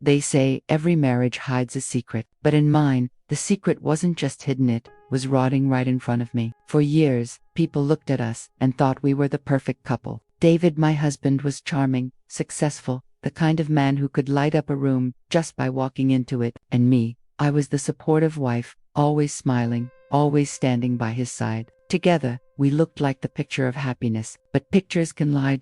They say every marriage hides a secret, but in mine, the secret wasn't just hidden, it was rotting right in front of me. For years, people looked at us and thought we were the perfect couple. David, my husband, was charming, successful, the kind of man who could light up a room just by walking into it. And me, I was the supportive wife, always smiling, always standing by his side. Together, we looked like the picture of happiness, but pictures can lie.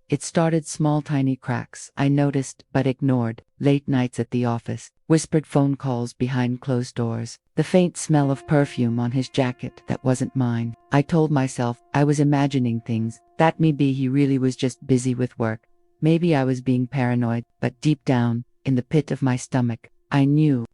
It started small, tiny cracks I noticed but ignored. Late nights at the office, whispered phone calls behind closed doors, the faint smell of perfume on his jacket that wasn't mine. I told myself I was imagining things, that maybe he really was just busy with work. Maybe I was being paranoid, but deep down, in the pit of my stomach, I knew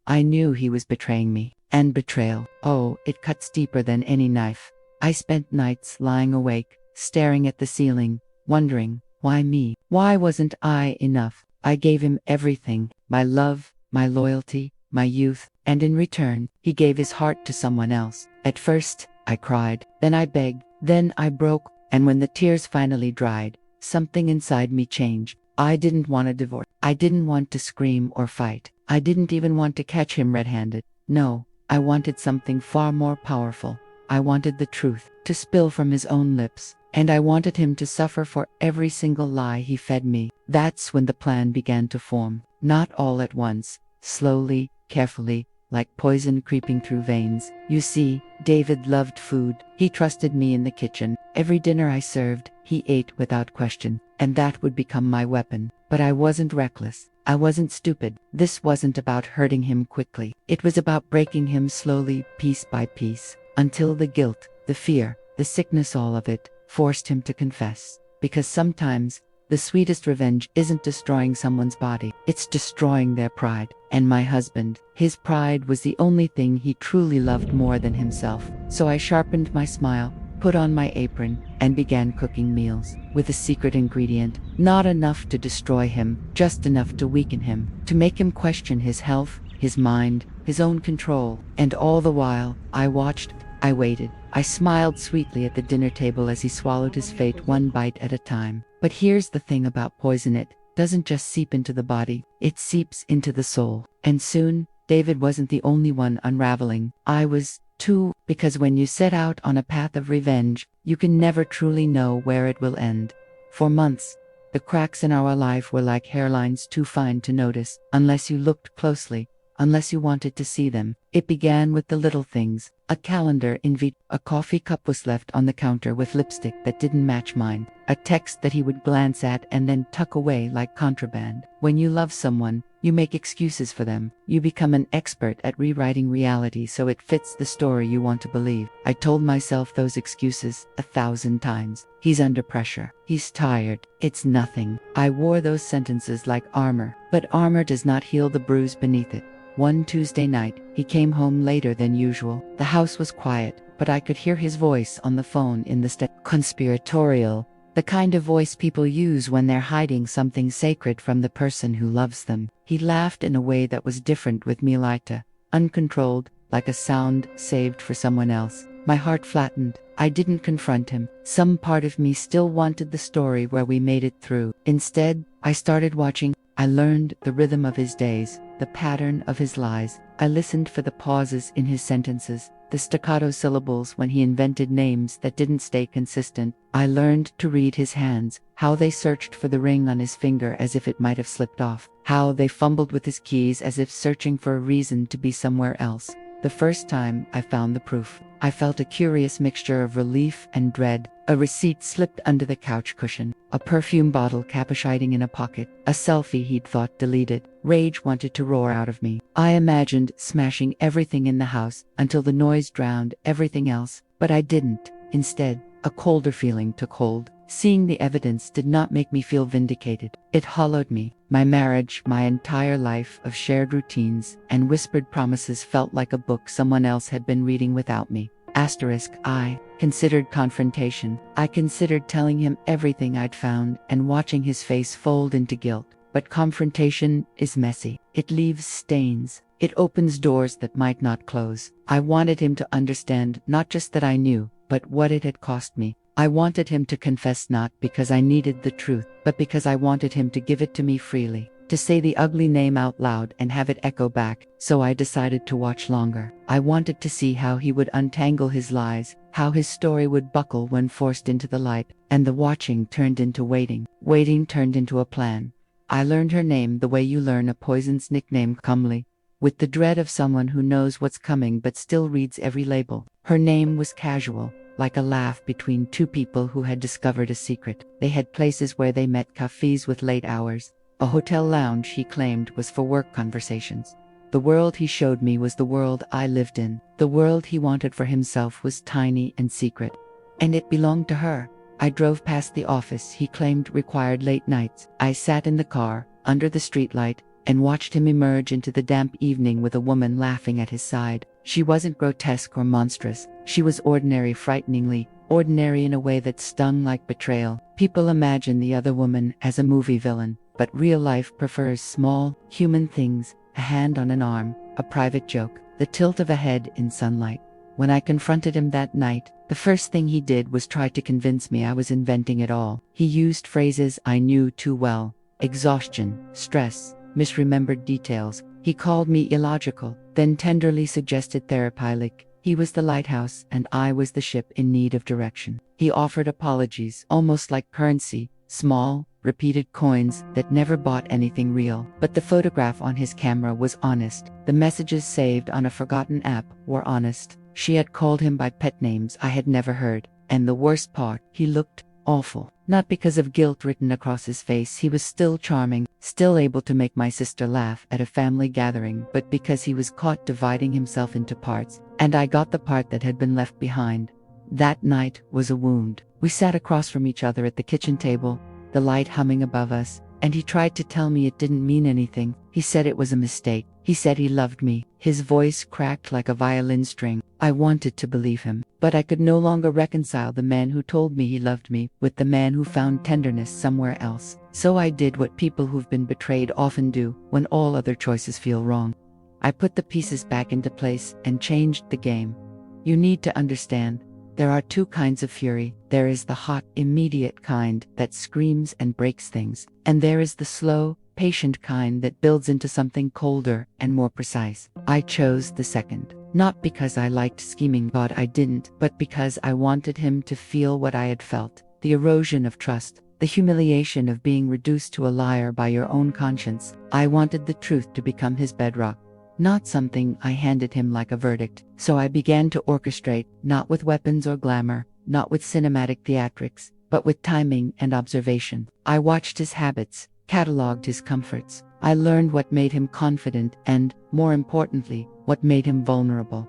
he was betraying me. And betrayal, oh, it cuts deeper than any knife. I spent nights lying awake, staring at the ceiling, wondering, why me? Why wasn't I enough? I gave him everything, my love, my loyalty, my youth, and in return, he gave his heart to someone else. At first, I cried, then I begged, then I broke, and when the tears finally dried, something inside me changed. I didn't want a divorce. I didn't want to scream or fight. I didn't even want to catch him red-handed. No, I wanted something far more powerful. I wanted the truth to spill from his own lips. And I wanted him to suffer for every single lie he fed me. That's when the plan began to form. Not all at once, slowly, carefully, like poison creeping through veins. You see, David loved food. He trusted me in the kitchen. Every dinner I served, he ate without question. And that would become my weapon. But I wasn't reckless. I wasn't stupid. This wasn't about hurting him quickly. It was about breaking him slowly, piece by piece, until the guilt, the fear, the sickness, all of it, forced him to confess. Because sometimes, the sweetest revenge isn't destroying someone's body, it's destroying their pride. And my husband, his pride was the only thing he truly loved more than himself. So I sharpened my smile, put on my apron, and began cooking meals with a secret ingredient, not enough to destroy him, just enough to weaken him, to make him question his health, his mind, his own control. And all the while, I watched, I waited. I smiled sweetly at the dinner table as he swallowed his fate one bite at a time. But here's the thing about poison, it doesn't just seep into the body, it seeps into the soul. And soon, David wasn't the only one unraveling. I was, too, because when you set out on a path of revenge, you can never truly know where it will end. For months, the cracks in our life were like hairlines too fine to notice, unless you looked closely, unless you wanted to see them. It began with the little things. A calendar invite, a coffee cup was left on the counter with lipstick that didn't match mine, a text that he would glance at and then tuck away like contraband. When you love someone, you make excuses for them. You become an expert at rewriting reality so it fits the story you want to believe. I told myself those excuses 1,000 times. He's under pressure. He's tired. It's nothing. I wore those sentences like armor, but armor does not heal the bruise beneath it. One Tuesday night, he came home later than usual. The house was quiet, but I could hear his voice on the phone in the conspiratorial, the kind of voice people use when they're hiding something sacred from the person who loves them. He laughed in a way that was different with me, lighter, uncontrolled, like a sound saved for someone else. My heart flattened. I didn't confront him. Some part of me still wanted the story where we made it through. Instead, I started watching. I learned the rhythm of his days, the pattern of his lies. I listened for the pauses in his sentences, the staccato syllables when he invented names that didn't stay consistent. I learned to read his hands, how they searched for the ring on his finger as if it might have slipped off, how they fumbled with his keys as if searching for a reason to be somewhere else. The first time I found the proof, I felt a curious mixture of relief and dread. A receipt slipped under the couch cushion, a perfume bottle capuchining in a pocket, a selfie he'd thought deleted. Rage wanted to roar out of me. I imagined smashing everything in the house until the noise drowned everything else, but I didn't. Instead, a colder feeling took hold. Seeing the evidence did not make me feel vindicated. It hollowed me. My marriage, my entire life of shared routines and whispered promises felt like a book someone else had been reading without me. I considered confrontation. I considered telling him everything I'd found and watching his face fold into guilt. But confrontation is messy. It leaves stains. It opens doors that might not close. I wanted him to understand not just that I knew, but what it had cost me. I wanted him to confess not because I needed the truth, but because I wanted him to give it to me freely. to say the ugly name out loud and have it echo back, so I decided to watch longer. I wanted to see how he would untangle his lies, how his story would buckle when forced into the light, and the watching turned into waiting. Waiting turned into a plan. I learned her name the way you learn a poison's nickname, calmly, with the dread of someone who knows what's coming but still reads every label. Her name was casual, like a laugh between two people who had discovered a secret. They had places where they met, cafes with late hours. A hotel lounge he claimed was for work conversations. The world he showed me was the world I lived in. The world he wanted for himself was tiny and secret. And it belonged to her. I drove past the office he claimed required late nights. I sat in the car, under the streetlight, and watched him emerge into the damp evening with a woman laughing at his side. She wasn't grotesque or monstrous. She was ordinary, frighteningly ordinary in a way that stung like betrayal. People imagine the other woman as a movie villain, but real life prefers small, human things, a hand on an arm, a private joke, the tilt of a head in sunlight. When I confronted him that night, the first thing he did was try to convince me I was inventing it all. He used phrases I knew too well: exhaustion, stress, misremembered details. He called me illogical, then tenderly suggested therapy. Like he was the lighthouse and I was the ship in need of direction. He offered apologies, almost like currency, small, repeated coins that never bought anything real. But the photograph on his camera was honest. The messages saved on a forgotten app were honest. She had called him by pet names I had never heard. And the worst part, he looked awful. Not because of guilt written across his face. He was still charming, still able to make my sister laugh at a family gathering, but because he was caught dividing himself into parts, and I got the part that had been left behind. That night was a wound. We sat across from each other at the kitchen table, the light humming above us, and he tried to tell me it didn't mean anything. He said it was a mistake. He said he loved me. His voice cracked like a violin string. I wanted to believe him, but I could no longer reconcile the man who told me he loved me with the man who found tenderness somewhere else. So I did what people who've been betrayed often do when all other choices feel wrong. I put the pieces back into place and changed the game. You need to understand, there are two kinds of fury. There is the hot, immediate kind that screams and breaks things, and there is the slow, patient kind that builds into something colder and more precise. I chose the second. Not because I liked scheming, God, I didn't, but because I wanted him to feel what I had felt. The erosion of trust, the humiliation of being reduced to a liar by your own conscience. I wanted the truth to become his bedrock, not something I handed him like a verdict. So I began to orchestrate, not with weapons or glamour, not with cinematic theatrics, but with timing and observation. I watched his habits, cataloged his comforts. I learned what made him confident and, more importantly, what made him vulnerable.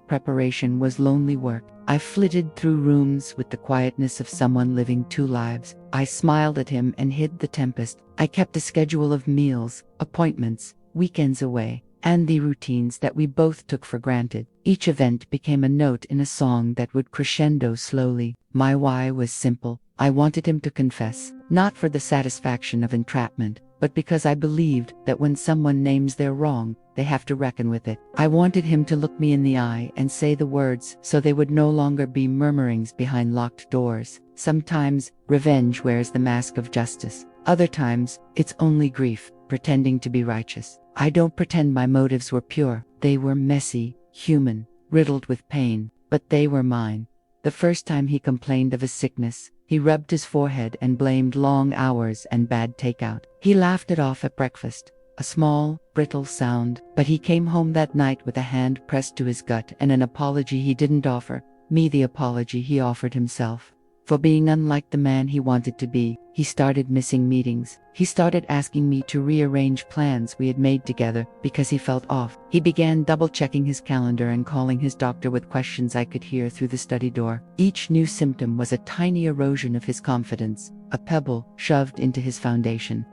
Preparation was lonely work. I flitted through rooms with the quietness of someone living two lives. I smiled at him and hid the tempest. I kept a schedule of meals, appointments, weekends away, and the routines that we both took for granted. Each event became a note in a song that would crescendo slowly. My why was simple. I wanted him to confess, not for the satisfaction of entrapment, but because I believed that when someone names their wrong, they have to reckon with it. I wanted him to look me in the eye and say the words so they would no longer be murmurings behind locked doors. Sometimes, revenge wears the mask of justice. Other times, it's only grief, pretending to be righteous. I don't pretend my motives were pure. They were messy, human, riddled with pain, but they were mine. The first time he complained of a sickness, he rubbed his forehead and blamed long hours and bad takeout. He laughed it off at breakfast, a small, brittle sound, but he came home that night with a hand pressed to his gut and an apology he didn't offer me, the apology he offered himself. For being unlike the man he wanted to be, he started missing meetings. He started asking me to rearrange plans we had made together because he felt off. He began double-checking his calendar and calling his doctor with questions I could hear through the study door. Each new symptom was a tiny erosion of his confidence, a pebble shoved into his foundation.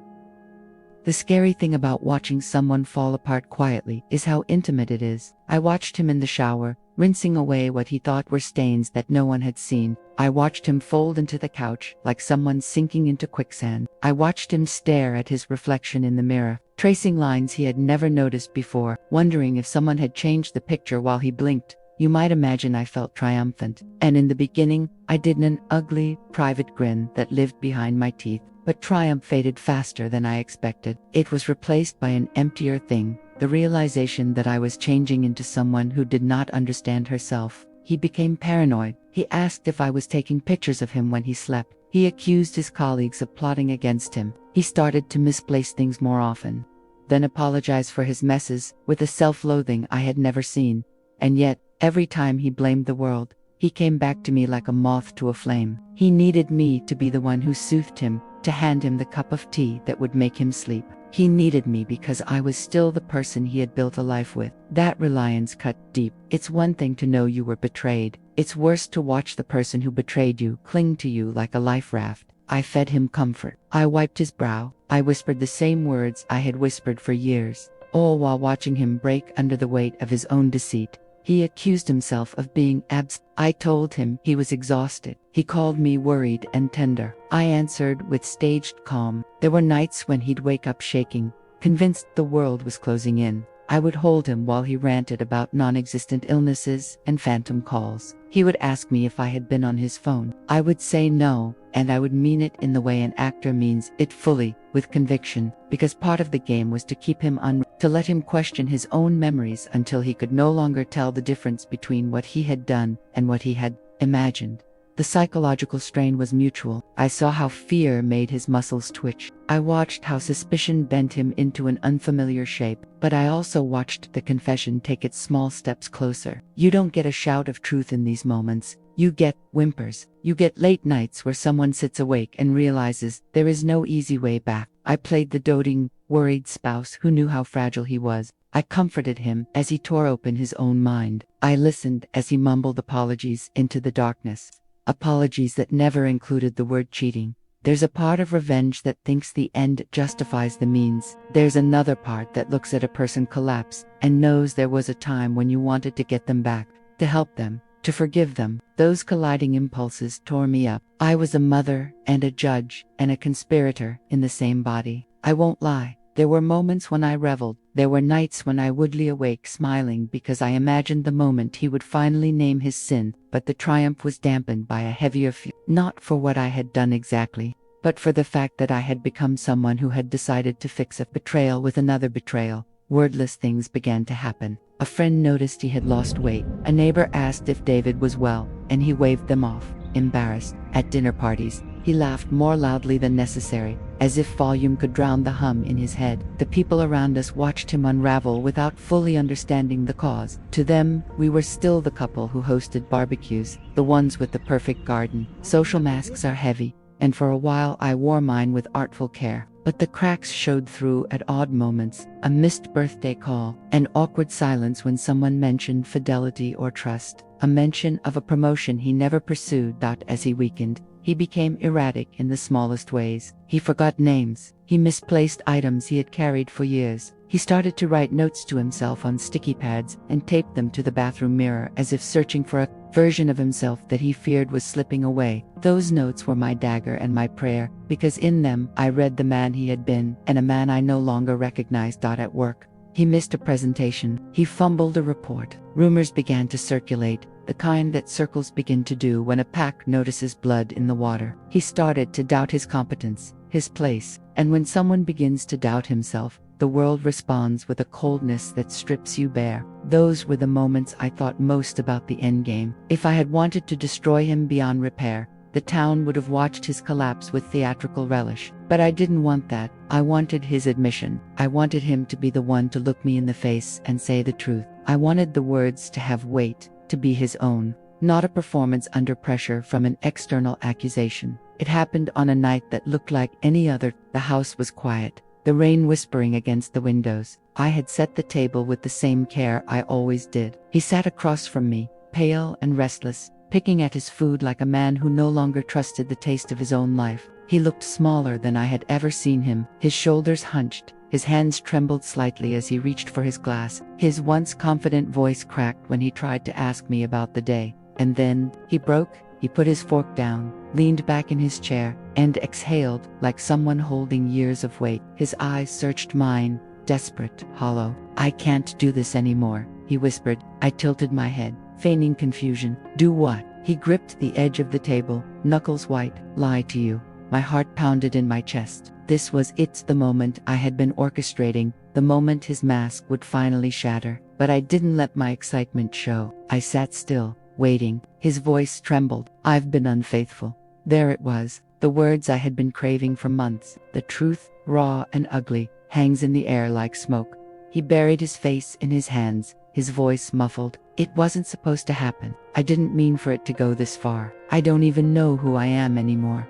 The scary thing about watching someone fall apart quietly is how intimate it is. I watched him in the shower, rinsing away what he thought were stains that no one had seen. I watched him fold into the couch like someone sinking into quicksand. I watched him stare at his reflection in the mirror, tracing lines he had never noticed before, wondering if someone had changed the picture while he blinked. You might imagine I felt triumphant. And in the beginning, I did an ugly, private grin that lived behind my teeth. but triumph faded faster than I expected. It was replaced by an emptier thing, the realization that I was changing into someone who did not understand herself. He became paranoid. He asked if I was taking pictures of him when he slept. He accused his colleagues of plotting against him. He started to misplace things more often, then apologized for his messes with a self-loathing I had never seen. And yet, every time he blamed the world, he came back to me like a moth to a flame. He needed me to be the one who soothed him, to hand him the cup of tea that would make him sleep. He needed me because I was still the person he had built a life with. That reliance cut deep. It's one thing to know you were betrayed. It's worse to watch the person who betrayed you cling to you like a life raft. I fed him comfort. I wiped his brow. I whispered the same words I had whispered for years, all while watching him break under the weight of his own deceit. He accused himself of being absent. I told him he was exhausted. He called me worried and tender. I answered with staged calm. There were nights when he'd wake up shaking, convinced the world was closing in. I would hold him while he ranted about non-existent illnesses and phantom calls. He would ask me if I had been on his phone. I would say no, and I would mean it in the way an actor means it fully, with conviction, because part of the game was to keep him to let him question his own memories until he could no longer tell the difference between what he had done and what he had imagined. The psychological strain was mutual. I saw how fear made his muscles twitch. I watched how suspicion bent him into an unfamiliar shape, but I also watched the confession take its small steps closer. You don't get a shout of truth in these moments. You get whimpers. You get late nights where someone sits awake and realizes there is no easy way back. I played the doting, worried spouse who knew how fragile he was. I comforted him as he tore open his own mind. I listened as he mumbled apologies into the darkness. Apologies that never included the word cheating. There's a part of revenge that thinks the end justifies the means. There's another part that looks at a person collapse and knows there was a time when you wanted to get them back, to help them, to forgive them. Those colliding impulses tore me up. I was a mother and a judge and a conspirator in the same body. I won't lie. There were moments when I reveled. There were nights when I would lie awake smiling because I imagined the moment he would finally name his sin, but the triumph was dampened by a heavier fear. Not for what I had done exactly, but for the fact that I had become someone who had decided to fix a betrayal with another betrayal. Wordless things began to happen. A friend noticed he had lost weight. A neighbor asked if David was well, and he waved them off, embarrassed. At dinner parties, he laughed more loudly than necessary, as if volume could drown the hum in his head. The people around us watched him unravel without fully understanding the cause. To them, we were still the couple who hosted barbecues, the ones with the perfect garden. Social masks are heavy, and for a while I wore mine with artful care. But the cracks showed through at odd moments, a missed birthday call, an awkward silence when someone mentioned fidelity or trust, a mention of a promotion he never pursued. As he weakened, he became erratic in the smallest ways. He forgot names. He misplaced items he had carried for years. He started to write notes to himself on sticky pads and taped them to the bathroom mirror as if searching for a version of himself that he feared was slipping away. Those notes were my dagger and my prayer, because in them I read the man he had been and a man I no longer recognized. At work, he missed a presentation. He fumbled a report. Rumors began to circulate, the kind that circles begin to do when a pack notices blood in the water. He started to doubt his competence, his place, and when someone begins to doubt himself, the world responds with a coldness that strips you bare. Those were the moments I thought most about the endgame. If I had wanted to destroy him beyond repair, the town would have watched his collapse with theatrical relish. But I didn't want that. I wanted his admission. I wanted him to be the one to look me in the face and say the truth. I wanted the words to have weight, to be his own, not a performance under pressure from an external accusation. It happened on a night that looked like any other. The house was quiet, the rain whispering against the windows. I had set the table with the same care I always did. He sat across from me, pale and restless, picking at his food like a man who no longer trusted the taste of his own life. He looked smaller than I had ever seen him, his shoulders hunched, his hands trembled slightly as he reached for his glass. His once confident voice cracked when he tried to ask me about the day. And then, he broke. He put his fork down, leaned back in his chair, and exhaled like someone holding years of weight. His eyes searched mine, desperate, hollow. "I can't do this anymore," he whispered. I tilted my head, feigning confusion. "Do what?" He gripped the edge of the table, knuckles white. "Lie to you." My heart pounded in my chest. This was the moment I had been orchestrating, the moment his mask would finally shatter. But I didn't let my excitement show. I sat still, waiting. His voice trembled. "I've been unfaithful." There it was, the words I had been craving for months. The truth, raw and ugly, hangs in the air like smoke. He buried his face in his hands, his voice muffled. "It wasn't supposed to happen. I didn't mean for it to go this far. I don't even know who I am anymore."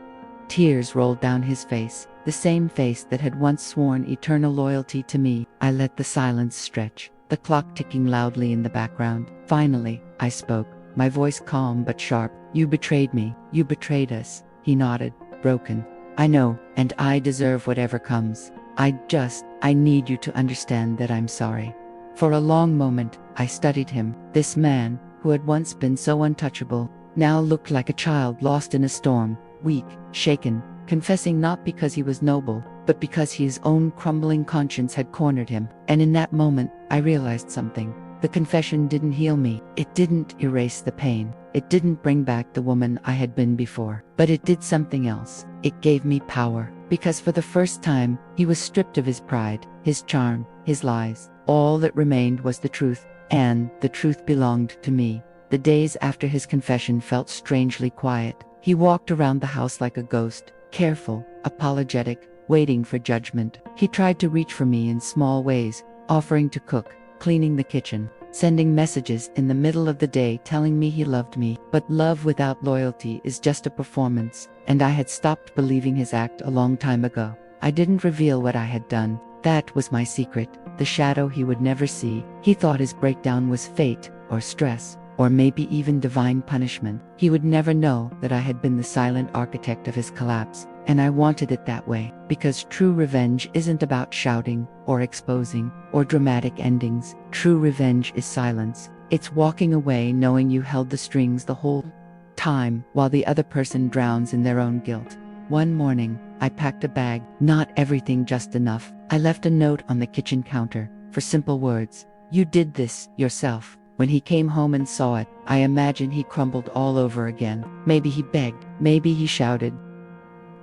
Tears rolled down his face, the same face that had once sworn eternal loyalty to me. I let the silence stretch, the clock ticking loudly in the background. Finally, I spoke, my voice calm but sharp. "You betrayed me. You betrayed us." He nodded, broken. "I know, and I deserve whatever comes. I need you to understand that I'm sorry." For a long moment, I studied him. This man, who had once been so untouchable, now looked like a child lost in a storm, weak, shaken, confessing not because he was noble, but because his own crumbling conscience had cornered him. And in that moment, I realized something. The confession didn't heal me. It didn't erase the pain. It didn't bring back the woman I had been before. But it did something else. It gave me power. Because for the first time, he was stripped of his pride, his charm, his lies. All that remained was the truth, and the truth belonged to me. The days after his confession felt strangely quiet. He walked around the house like a ghost, careful, apologetic, waiting for judgment. He tried to reach for me in small ways, offering to cook, cleaning the kitchen, sending messages in the middle of the day telling me he loved me. But love without loyalty is just a performance, and I had stopped believing his act a long time ago. I didn't reveal what I had done. That was my secret, the shadow he would never see. He thought his breakdown was fate, or stress, or maybe even divine punishment. He would never know that I had been the silent architect of his collapse. And I wanted it that way, because true revenge isn't about shouting, or exposing, or dramatic endings. True revenge is silence. It's walking away knowing you held the strings the whole time, while the other person drowns in their own guilt. One morning, I packed a bag, not everything, just enough. I left a note on the kitchen counter, for simple words. "You did this yourself." When he came home and saw it, I imagine he crumbled all over again. Maybe he begged, maybe he shouted.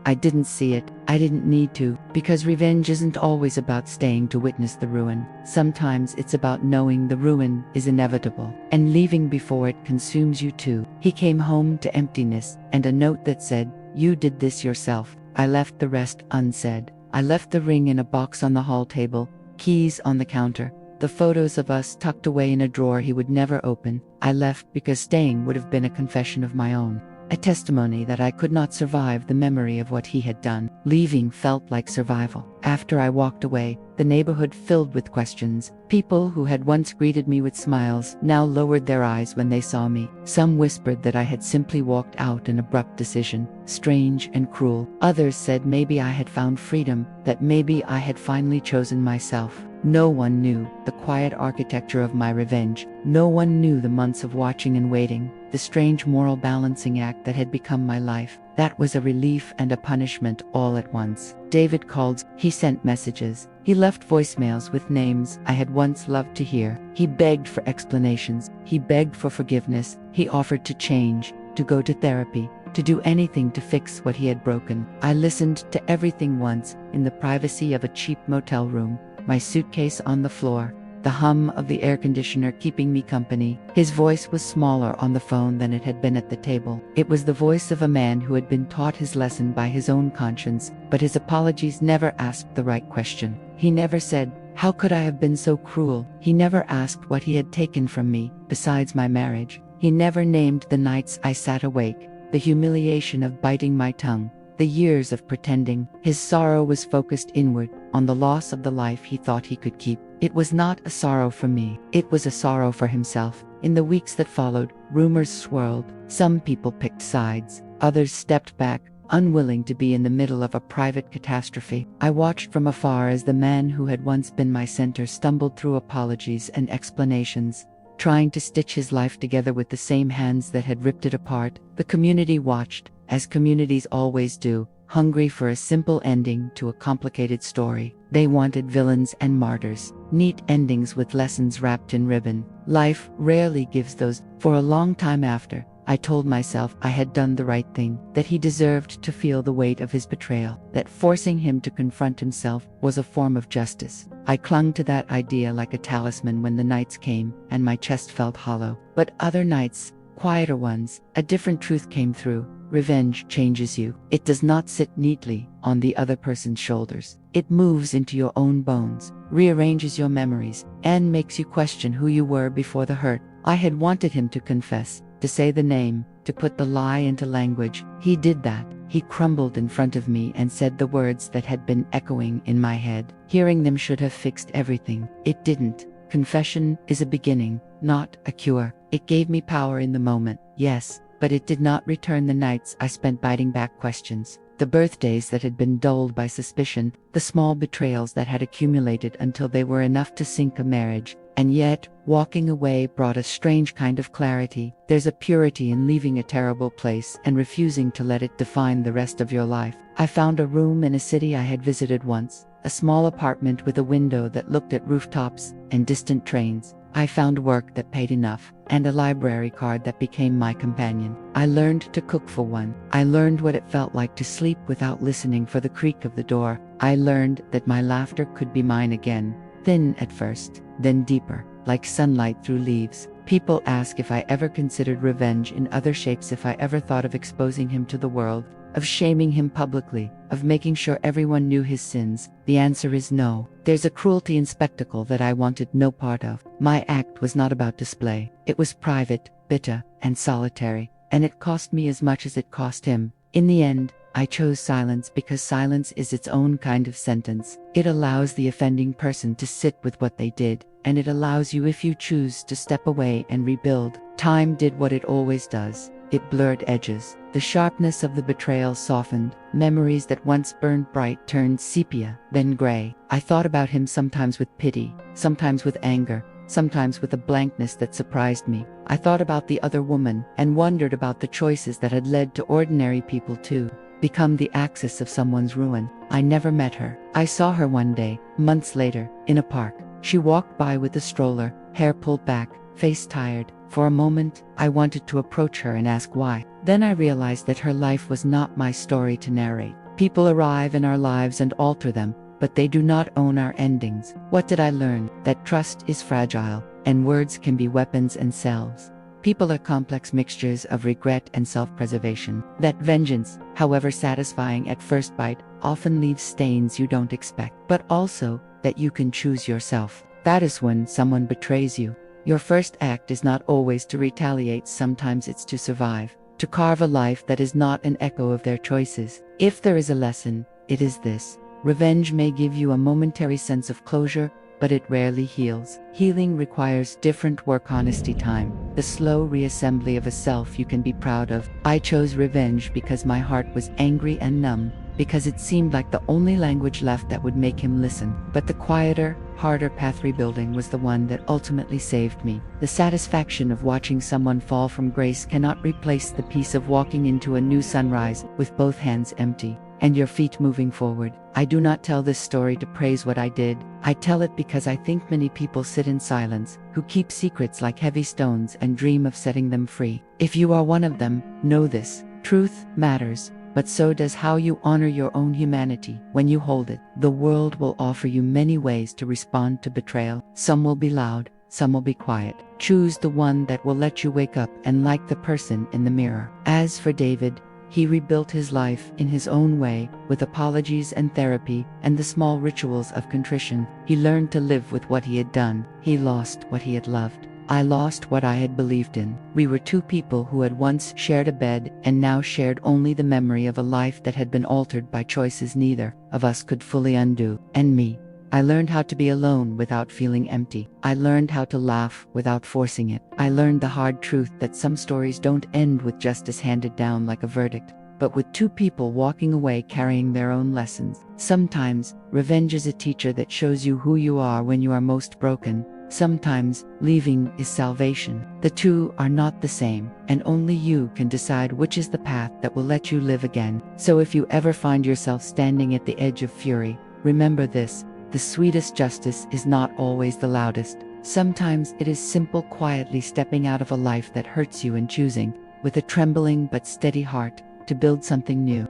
I didn't see it. I didn't need to, because revenge isn't always about staying to witness the ruin. Sometimes it's about knowing the ruin is inevitable, and leaving before it consumes you too. He came home to emptiness, and a note that said, "You did this yourself." I left the rest unsaid. I left the ring in a box on the hall table, keys on the counter, the photos of us tucked away in a drawer he would never open. I left because staying would have been a confession of my own. A testimony that I could not survive the memory of what he had done. Leaving felt like survival. After I walked away, the neighborhood filled with questions. People who had once greeted me with smiles now lowered their eyes when they saw me. Some whispered that I had simply walked out an abrupt decision, strange and cruel. Others said maybe I had found freedom, that maybe I had finally chosen myself. No one knew the quiet architecture of my revenge. No one knew the months of watching and waiting, the strange moral balancing act that had become my life. That was a relief and a punishment all at once. David called, he sent messages, he left voicemails with names I had once loved to hear. He begged for explanations, he begged for forgiveness, he offered to change, to go to therapy, to do anything to fix what he had broken. I listened to everything once, in the privacy of a cheap motel room, my suitcase on the floor, the hum of the air conditioner keeping me company. His voice was smaller on the phone than it had been at the table. It was the voice of a man who had been taught his lesson by his own conscience, but his apologies never asked the right question. He never said, "How could I have been so cruel?" He never asked what he had taken from me, besides my marriage. He never named the nights I sat awake, the humiliation of biting my tongue, the years of pretending. His sorrow was focused inward, on the loss of the life he thought he could keep. It was not a sorrow for me, it was a sorrow for himself. In the weeks that followed, rumors swirled. Some people picked sides, others stepped back, unwilling to be in the middle of a private catastrophe. I watched from afar as the man who had once been my center stumbled through apologies and explanations, trying to stitch his life together with the same hands that had ripped it apart. The community watched, as communities always do, hungry for a simple ending to a complicated story. They wanted villains and martyrs, neat endings with lessons wrapped in ribbon. Life rarely gives those. For a long time after, I told myself I had done the right thing, that he deserved to feel the weight of his betrayal, that forcing him to confront himself was a form of justice. I clung to that idea like a talisman when the nights came and my chest felt hollow. But other nights, quieter ones, a different truth came through. Revenge changes you. It does not sit neatly on the other person's shoulders. It moves into your own bones, rearranges your memories, and makes you question who you were before the hurt. I had wanted him to confess, to say the name, to put the lie into language. He did that. He crumbled in front of me and said the words that had been echoing in my head. Hearing them should have fixed everything. It didn't. Confession is a beginning, not a cure. It gave me power in the moment, yes, but it did not return the nights I spent biting back questions, the birthdays that had been dulled by suspicion, the small betrayals that had accumulated until they were enough to sink a marriage. And yet, walking away brought a strange kind of clarity. There's a purity in leaving a terrible place and refusing to let it define the rest of your life. I found a room in a city I had visited once, a small apartment with a window that looked at rooftops and distant trains. I found work that paid enough, and a library card that became my companion. I learned to cook for one. I learned what it felt like to sleep without listening for the creak of the door. I learned that my laughter could be mine again, thin at first, then deeper, like sunlight through leaves. People ask if I ever considered revenge in other shapes, if I ever thought of exposing him to the world, of shaming him publicly, of making sure everyone knew his sins. The answer is no. There's a cruelty in spectacle that I wanted no part of. My act was not about display. It was private, bitter, and solitary, and it cost me as much as it cost him. In the end, I chose silence because silence is its own kind of sentence. It allows the offending person to sit with what they did, and it allows you, if you choose, to step away and rebuild. Time did what it always does. It blurred edges. The sharpness of the betrayal softened. Memories that once burned bright turned sepia, then gray. I thought about him sometimes with pity, sometimes with anger, sometimes with a blankness that surprised me. I thought about the other woman and wondered about the choices that had led to ordinary people too become the axis of someone's ruin. I never met her. I saw her one day, months later, in a park. She walked by with a stroller, hair pulled back, face tired. For a moment, I wanted to approach her and ask why. Then I realized that her life was not my story to narrate. People arrive in our lives and alter them, but they do not own our endings. What did I learn? That trust is fragile, and words can be weapons and salves. People are complex mixtures of regret and self-preservation. That vengeance, however satisfying at first bite, often leaves stains you don't expect. But also, that you can choose yourself. That is when someone betrays you. Your first act is not always to retaliate. Sometimes it's to survive, to carve a life that is not an echo of their choices. If there is a lesson, it is this. Revenge may give you a momentary sense of closure, but it rarely heals. Healing requires different work, honesty, time, the slow reassembly of a self you can be proud of. I chose revenge because my heart was angry and numb, because it seemed like the only language left that would make him listen. But the quieter, harder path rebuilding was the one that ultimately saved me. The satisfaction of watching someone fall from grace cannot replace the peace of walking into a new sunrise with both hands empty and your feet moving forward. I do not tell this story to praise what I did. I tell it because I think many people sit in silence, who keep secrets like heavy stones and dream of setting them free. If you are one of them, know this. Truth matters, but so does how you honor your own humanity when you hold it. The world will offer you many ways to respond to betrayal. Some will be loud, some will be quiet. Choose the one that will let you wake up and like the person in the mirror. As for David, he rebuilt his life in his own way, with apologies and therapy and the small rituals of contrition. He learned to live with what he had done. He lost what he had loved. I lost what I had believed in. We were two people who had once shared a bed and now shared only the memory of a life that had been altered by choices neither of us could fully undo. And me. I learned how to be alone without feeling empty. I learned how to laugh without forcing it. I learned the hard truth that some stories don't end with justice handed down like a verdict, but with two people walking away carrying their own lessons. Sometimes, revenge is a teacher that shows you who you are when you are most broken. Sometimes, leaving is salvation. The two are not the same, and only you can decide which is the path that will let you live again. So if you ever find yourself standing at the edge of fury, remember this. The sweetest justice is not always the loudest. Sometimes it is simple, quietly stepping out of a life that hurts you and choosing, with a trembling but steady heart, to build something new.